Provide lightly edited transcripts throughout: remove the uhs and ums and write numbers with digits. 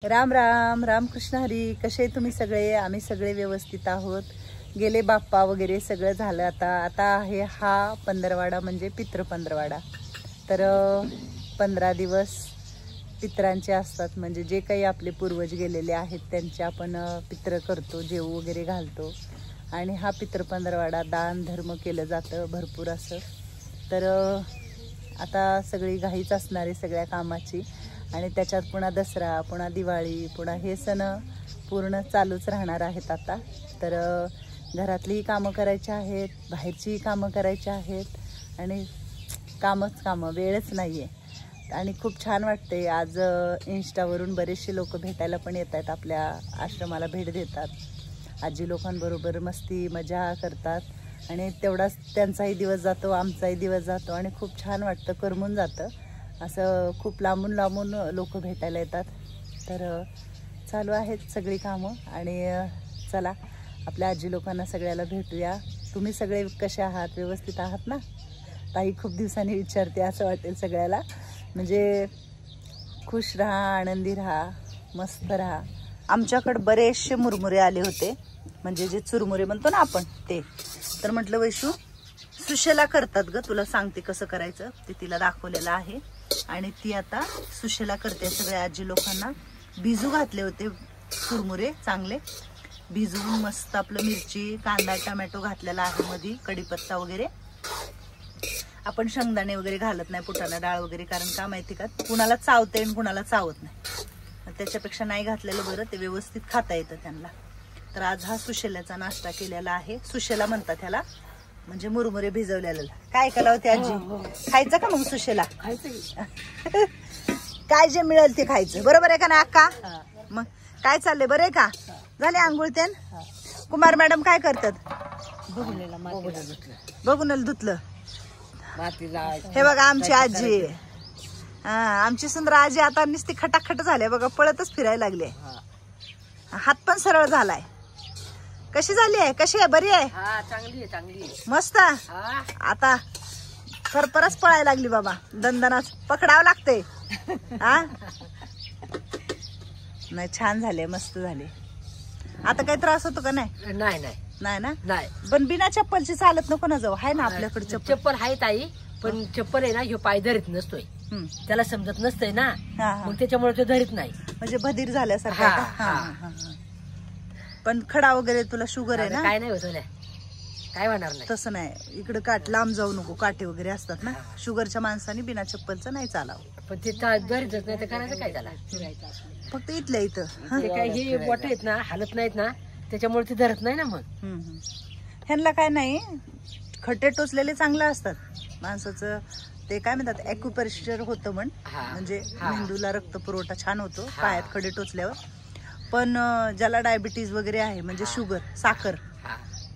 राम राम रामकृष्ण हरी. कसे तुम्ही सगळे? आम्ही सगळे व्यवस्थित आहोत. गेले बाप्पा वगैरे सगळं झालं. आता आहे हा पंधरवाडा म्हणजे पितृ पंधरवाडा. तर 15 दिवस पितरांचे असतात. म्हणजे जे काही आपले पूर्वज गेलेले आहेत त्यांचे आपण पितृ करतो, जेवू वगैरे घालतो. आणि हा पितृ पंधरवाडा दान धर्म केलं जातं भरपूर असं. तर आता सगळी घाईच असणार आहे सगळ्या कामाची. आणि त्याच्यात पुन्हा दसरा, पुन्हा दिवाळी, पुन्हा हे सण पूर्ण चालूच राहणार आहेत आता. तर घरातलीही कामं करायची आहेत, बाहेरचीही कामं करायची आहेत आणि कामं, वेळच नाही आहे. आणि खूप छान वाटते. आज इंस्टावरून बरेचसे लोक भेटायला पण येत आहेत, आपल्या आश्रमाला भेट देतात, आजी लोकांबरोबर मस्ती मजा करतात. आणि तेवढाच त्यांचाही दिवस जातो, आमचाही दिवस जातो आणि खूप छान वाटतं, करमून जातं. असं खूप लांबून लांबून लोक भेटायला येतात. तर चालू आहेत सगळी कामं. आणि चला आपल्या आजी लोकांना सगळ्याला भेटूया. तुम्ही सगळे कसे आहात? व्यवस्थित आहात ना? ताई खूप दिवसांनी विचारते, असं वाटेल सगळ्याला. म्हणजे खुश राहा, आनंदी राहा, मस्त राहा. आमच्याकडे बरेचसे मुरमुरे आले होते, म्हणजे जे चुरमुरे म्हणतो ना आपण ते. तर म्हटलं वैशू सुशेला करतात ग, तुला सांगते कसं करायचं ते. तिला दाखवलेलं आहे आणि ती आता सुशेला करते. सगळ्या आजी लोकांना भिजू घातले होते चुरमुरे, चांगले भिजवून मस्त. आपलं मिरची, कांदा, टमॅटो घातलेला आहे, मध्ये कढीपत्ता वगैरे. आपण शेंगदाणे वगैरे घालत नाही, फुटाणा डाळ वगैरे, कारण का माहिती का कुणाला चावते आणि कुणाला चावत नाही. त्याच्यापेक्षा नाही घातलेलं बरं, ते व्यवस्थित खाता येतं त्यांना. तर आज हा सुशेल्याचा नाश्ता केलेला आहे. सुशेला म्हणतात ह्याला, म्हणजे मुरमुरे भिजवलेलं. काय केलं होते आजी? खायचं का मग सुशेला? खायचं. काय जे मिळेल ते खायचं, बरोबर आहे का ना अक्का? मग काय चाललंय, बरं आहे का? झाले आंघोळ तेन? कुमार मॅडम काय करतात? बघून धुतलं. हे बघा आमची आजी, आमची सुंदर आजी आता नुसती खटाखट झाले बघा, पळतच फिरायला लागले. हात पण सरळ झालाय. कशी झाली आहे? कशी आहे? बरी आहे? चांगली आहे. मस्त. आता खरपरच पळायला लागली बाबा, दंदनाच पकडावं लागते. नाही, छान झाले, मस्त झाले. आता काही त्रास होतो का? नाही नाही ना. नाही, पण बिना चप्पलची चालत नको ना जाऊ. आहे ना आपल्याकडे चप्पल आहे ताई, पण चप्पल आहे ना, ह्यो पाय धरीत नसतोय, त्याला समजत नसतंय ना, मग त्याच्यामुळे तो धरीत नाही. म्हणजे बधीर झाल्यासारखं. पण खडा वगैरे, तुला शुगर आहे ना? काय नाही होत, काय होणार नाही. तसं नाही, इकडे काट लांब जाऊ नको, काटे वगैरे असतात ना. शुगरच्या माणसाने बिना चप्पलचं नाही चालावं. पण ते धरीतच नाही तर करायचं काय त्याला? फक्त इथल्या इथं काय हे बोट आहेत ना, हालत नाहीत ना, त्याच्यामुळे ते धरत नाही ना. मग ह्यांना काय नाही, खड्डे टोचलेले चांगले असतात माणसाचं. ते काय म्हणतात, ॲक्युप्रेशर होतं म्हणजे मेंदूला रक्त पुरवठा छान होतो पायात खडे टोचल्यावर. पण ज्याला डायबिटीज वगैरे आहे, म्हणजे शुगर, साखर,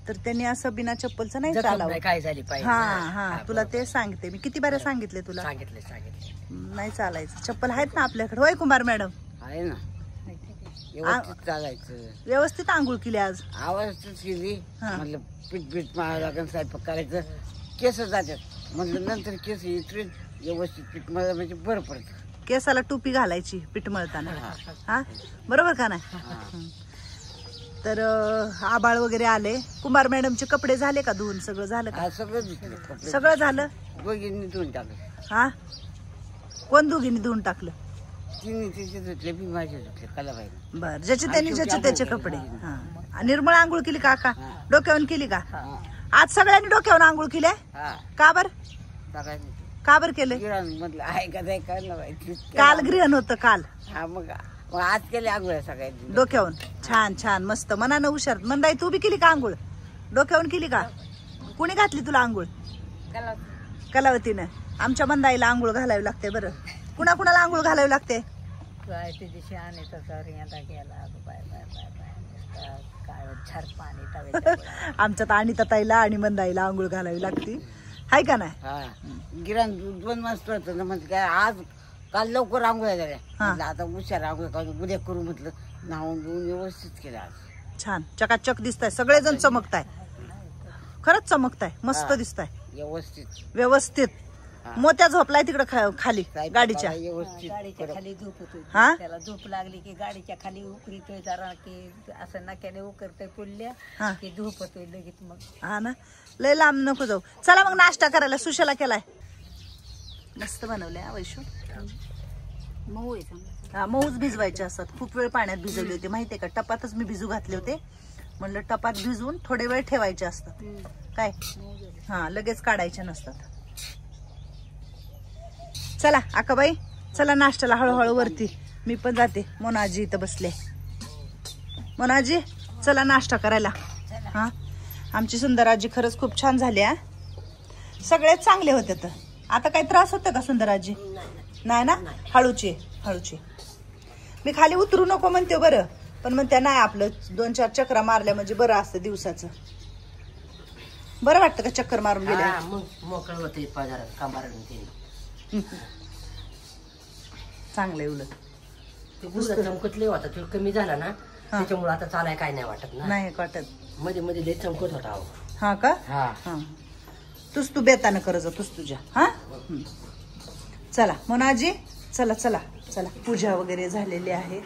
तर त्यांनी असं बिना चप्पलचं नाही चालावं. काय झाली पाहिजे. तुला ते सांगते मी, किती बारे सांगितले तुला. सांगितले नाही चालायचं. चप्पल आहेत ना आपल्याकडे? होय कुमार मॅडम? आहे ना, व्यवस्थित चालायचं. व्यवस्थित आंघोळ केली आज? आवाजच केली. म्हटलं पीठ मारावं लागेल, स्वयंपाक करायचं. केस जातात म्हटलं, नंतर केस इथून व्यवस्थित पीठ मारलं म्हणजे बरं पडतं. केसाला टोपी घालायची पीठ मळताना, बरोबर का नाही? तर आबाळ वगैरे आले. कुमार मॅडमचे कपडे झाले का धुवून? सगळं झालं का? सगळं झालं. दोघींनी धुवून टाकलं. कोण दोघींनी धुवून टाकलं? तिने तिचे धुतले, मी माझे धुतले, कलाबाई. बर, ज्याचे त्यांनी ज्याचे त्याचे कपडे. निर्मळ आंघोळ केली का? डोक्यावरून केली का? आज सगळ्यांनी डोक्यावरून आंघोळ केली? का बर? का बर केले? म्हटलं आहे का नाही, काल ग्रहण होतं काल. मग आज केले आंघोळ सगळ्यांनी डोक्यावरून. छान छान, मस्त, मनानं हुशार. मंदाई तू बी केली का आंघोळ? डोक्यावरून केली का? कुणी घातली तुला आंघोळ? कलावतीनं. आमच्या मंदाईला आंघोळ घालावी लागते. बरं, कुणाला आंघोळ घालावी लागते? आमच्यात अनिता ताईला आणि मंदाईला आंघोळ घालावी लागते, हाय का नाही? गिरण 2 वाजता होतं ना, म्हणजे काय आज काल लवकर आंघोळ्या झाल्या. आता हुशार आंघोळ उद्या करू म्हटलं. नाहून धुवून व्यवस्थित केलं आज. छान चकाचक दिसताय, सगळेजण चमकताय, खरंच चमकताय, मस्त दिसताय, व्यवस्थित. मोत्या झोपलाय तिकडं खाली गाडीच्या व्यवस्थित खाली झोप होतोय हा त्याला झोप लागली की गाडीच्या खाली उकरीतोय जरा की असं नाक्याने उकरतोय पुढल्या की झोप होतोय लगेच मग. हा ना, लय लांब नको जाऊ. चला मग नाश्ता करायला. सुशाला केलाय, मस्त बनवलंय वैशू. मऊ आहे चांगला. हा, मऊच भिजवायचे असतात. खूप वेळ पाण्यात भिजवले होते माहितीये का. टपातच मी भिजू घातले होते. म्हणलं टपात भिजवून थोडे वेळ ठेवायचे असतात काय. हा, लगेच काढायचे नसतात. चला आकाबाई, चला नाश्त्याला हळूहळू वरती. मी पण जाते. मोनाजी इथं बसले. मोनाजी चला नाश्ता करायला. हा, आमची सुंदर आजी खरंच खूप छान झाली. हा, सगळेच चांगले होते. तर आता काही त्रास होता का सुंदर आजी? नाही ना, हळूची हळूची. मी खाली उतरू नको म्हणते बरं, पण म्हणते नाही, आपलं 2-4 चक्रा मारल्या म्हणजे बरं असतं. दिवसाचं बरं वाटतं का चक्कर मारून गेल्या? मोकळ होते बाजारात चांगलंय. उलट ते गुडघा चमकतले होता, तो कमी झाला ना, त्याच्यामुळे आता चालाय काय नाही वाटत ना. नाही वाटत. मध्ये मध्ये लय चमकत होता. हा का? हा, तू बेतानं कर जा, तूच तुझ्या. हा, चला मोनाजी, चला चला चला. पूजा वगैरे झालेली आहे,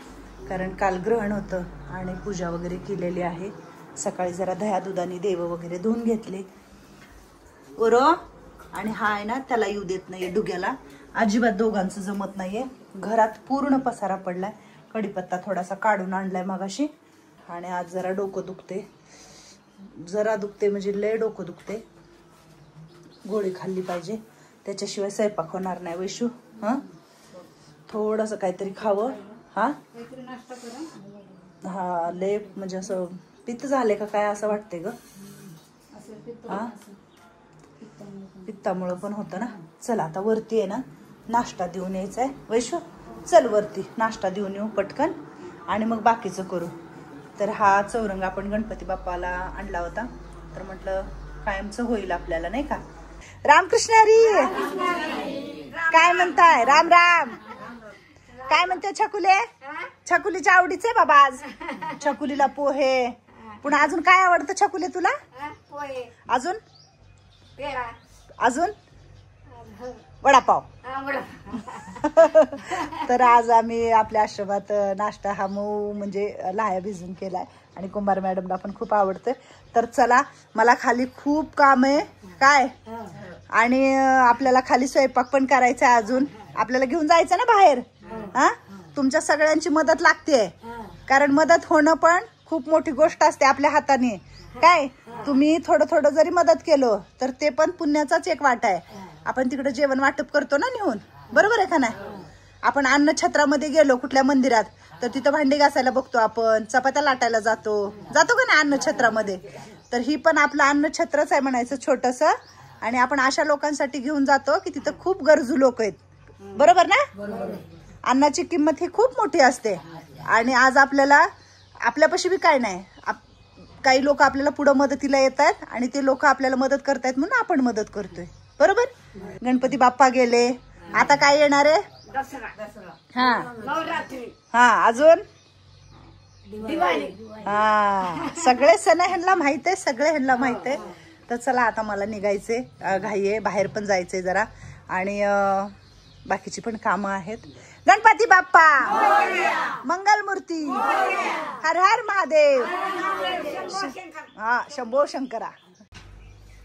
कारण काल ग्रहण होतं आणि पूजा वगैरे केलेली आहे. सकाळी जरा दह्या दुधाने देव वगैरे धुवून घेतले. आणि हा आहे ना, त्याला येऊ देत नाहीये डुग्याला. अजिबात दोघांचं जमत नाहीये. घरात पूर्ण पसारा पडलाय. कढीपत्ता थोडासा काढून आणलाय मगाशी. आणि आज जरा डोकं दुखते. जरा दुखते म्हणजे लय डोकं दुखते. गोळी खाल्ली पाहिजे, त्याच्याशिवाय स्वयंपाक होणार नाही वैशू. हा, थोडस काहीतरी खावं. हा हा, लय म्हणजे असं पित्त झाले का काय असं वाटते ग. हा, पित्तामुळं पण होतं ना. चला आता वरती आहे ना, नाश्ता देऊन यायचा आहे वैशू. चल वरती नाश्ता देऊन येऊ पटकन, आणि मग बाकीचं करू. तर हा चौरंग आपण गणपती बाप्पाला आणला होता, तर म्हटलं कायमचं होईल आपल्याला, नाही का. रामकृष्ण हरी. काय म्हणताय? राम राम. काय म्हणते छकुले? छकुलीच्या आवडीचे बाबा आज. छकुलीला पोहे. पुन्हा अजून काय आवडतं छकुले तुला? अजून अजून वडापाव. तर आज आम्ही आपल्या आश्रमात नाश्ता हा मऊ म्हणजे लाह्या भिजून केलाय, आणि कुंभार मॅडमला पण खूप आवडतं. तर चला, मला खाली खूप काम आहे काय, आणि आपल्याला खाली स्वयंपाक पण करायचा आहे. अजून आपल्याला घेऊन जायचं ना बाहेर. हा, तुमच्या सगळ्यांची मदत लागते, कारण मदत होणं पण खूप मोठी गोष्ट असते आपल्या हाताने काय. तुम्ही थोडं थोडं जरी मदत केलं तर ते पण पुण्याचाच एक वाटा आहे. आपण तिकडे जेवण वाटप करतो ना नेऊन, बरोबर आहे का नाही. आपण अन्न छत्रामध्ये गेलो कुठल्या मंदिरात, तर तिथं भांडी घासायला बघतो, आपण चपात्या लाटायला जातो का नाही अन्न छत्रामध्ये. तर ही पण आपलं अन्न छत्रच आहे म्हणायचं, छोटस. आणि आपण अशा लोकांसाठी घेऊन जातो की तिथं खूप गरजू लोक आहेत, बरोबर ना. अन्नाची किंमत ही खूप मोठी असते. आणि आज आपल्याला आपल्यापाशी बी काय नाही, काही लोक आपल्याला पुढे मदतीला येत आहेत, आणि ते लोक आपल्याला मदत करतायत म्हणून आपण मदत करतोय, बरोबर. गणपती बाप्पा गेले, आता काय येणार आहे? हा हा, अजून हा, सगळे सण ह्यांना माहित आहे, सगळे ह्यांना माहित आहे. तर चला आता मला निघायचे, घाई आहे, बाहेर पण जायचंय जरा, आणि बाकीची पण कामं आहेत. गणपती बाप्पा मंगलमूर्ती, हर हर महादेव. हा, शंभो शंकरा.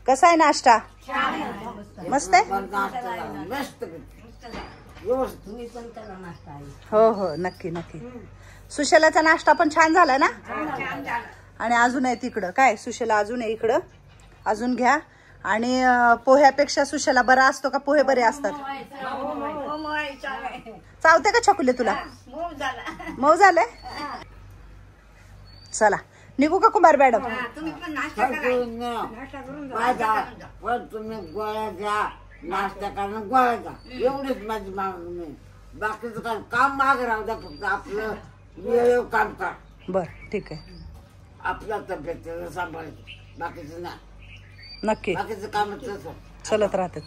कसा आहे नाश्ता? मस्त आहे. हो हो, नक्की नक्की. सुशेलाचा नाश्ता पण छान झाला ना. आणि अजून आहे तिकडं काय, सुशेला अजून आहे इकडं, अजून घ्या. आणि पोह्यापेक्षा सुशेला बरा असतो का पोहे बरे असतात? चावते का छकुले तुला? मऊ झाले. चला निघू का कुंभार मॅडम? तुम्ही गोळ्या घ्या, नाश्ता करणं गोळ्या घ्या, एवढीच माझी मागणी. बाकीचं काय काम मागे राहू द्या, फक्त आपलं वेळ काम का. बर ठीक आहे. आपल्या तब्येत सांभाळायचं, बाकीचं नाही. नक्की बाकीचं काम चलत राहते.